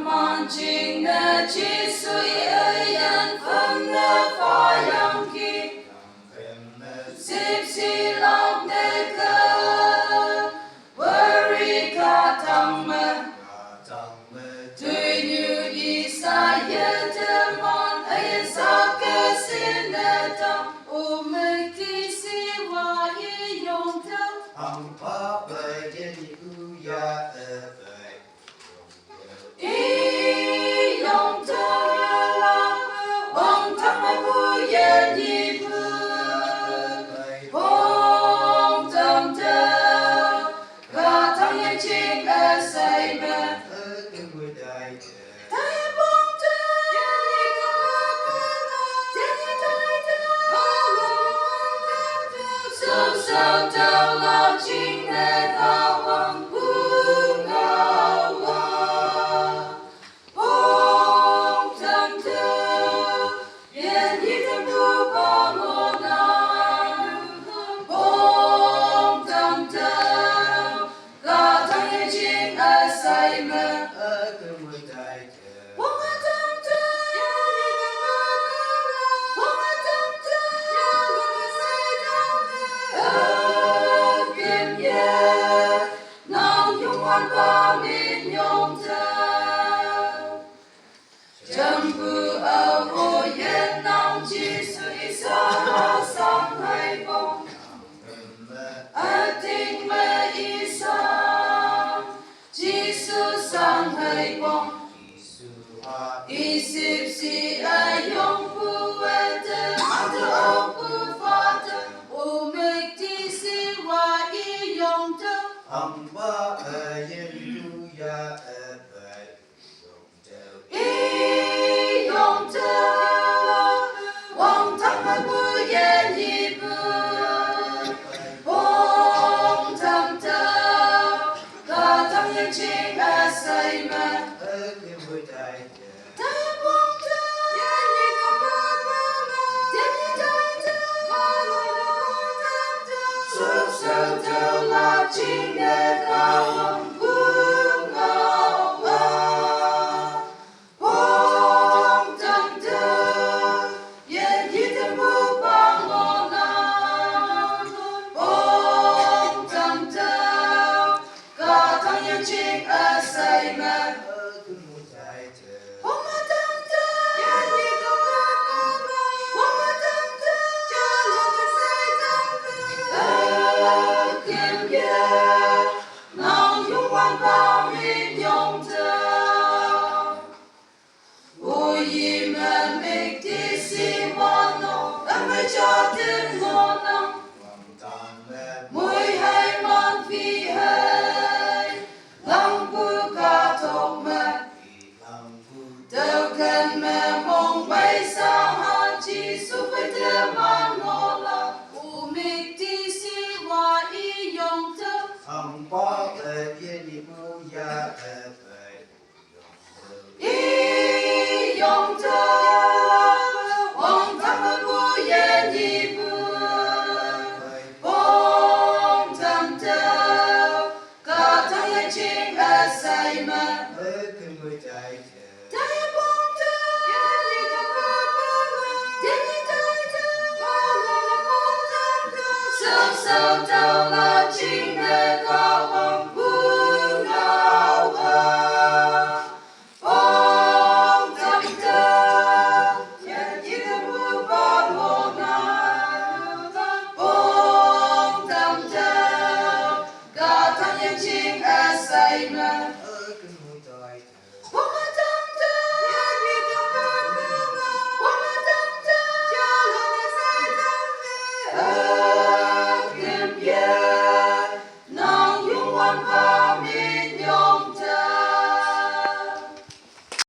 mòn trình nợ chi suy ơi yan phân nợ phó yang kỳ Sip si lòng đề cơ Worry ka thăng mơ Tuy như y sa yơ thơ mòn ấy sa cơ xin nợ tâm U mê kỳ si wa y yong thơ Hằng phá bề yên ưu ya bề Y yong thơ Wong thăng mê bu yên y bu Hong tâm thơ Cả thăng yên chinh ở say mê ở cái người đại Thái bông thơ Yên y cơ Tiên y thái thơ Sâu sâu đau lòng chinh nê cao vọng bu ngao hoa Hong tâm thơ Yên y tâm bu ba ngô nam Hong tâm thơ Cả thăng yên chinh ở say mê ở cái người đại Wong a tâm thơ Wong a tâm thơ Ở kiên nhé Nào dung hoan ba min nhung thơ Trầm bư âu ô yên nong chi suy sa sang hay bông Ở tình mê y sang Chi su sang hay bông Isip si ayong puwete Atu o pufate Umekti si wa iyong te hằng phá bề yên ưu ya bề Iyong te Wong tam ma bu yen yi bu Wong tam te Ka tam yen ching a say me ở cái người đại Thái bông thơ Yên y cơ Tiên y thái thơ Sâu sâu thơ là chinh nê cao vọng bu ngao hoa Hong tâm thơ Yên y tâm bu ba ngô nam Hong tâm thơ Cả thăng yên chinh ở say mê ở cái người đại Wong a tâm thơ Yên y cơ Wong a tâm thơ Cha lô cơ say tâm thơ Ở kiên nhé Nào dung hoan ba min nhung thơ Ôi y mê mịch tí si hoa nông Đã mê cho tiếng ngô nông hoàng tàn mẹ Mùi hay mòn phi hay Lòng bu ca thốc mê vì lòng vui Tao cần mẹ mong bay xa ha chi su phải thế mà ngô là u mịch tí si hoa y yong thơ hằng phá bề yên ưu ya bề y yong thơ Wong tam ma bu yen yi bu Hong tâm thơ Cả thăng yên chinh ở say mê ở cái người đại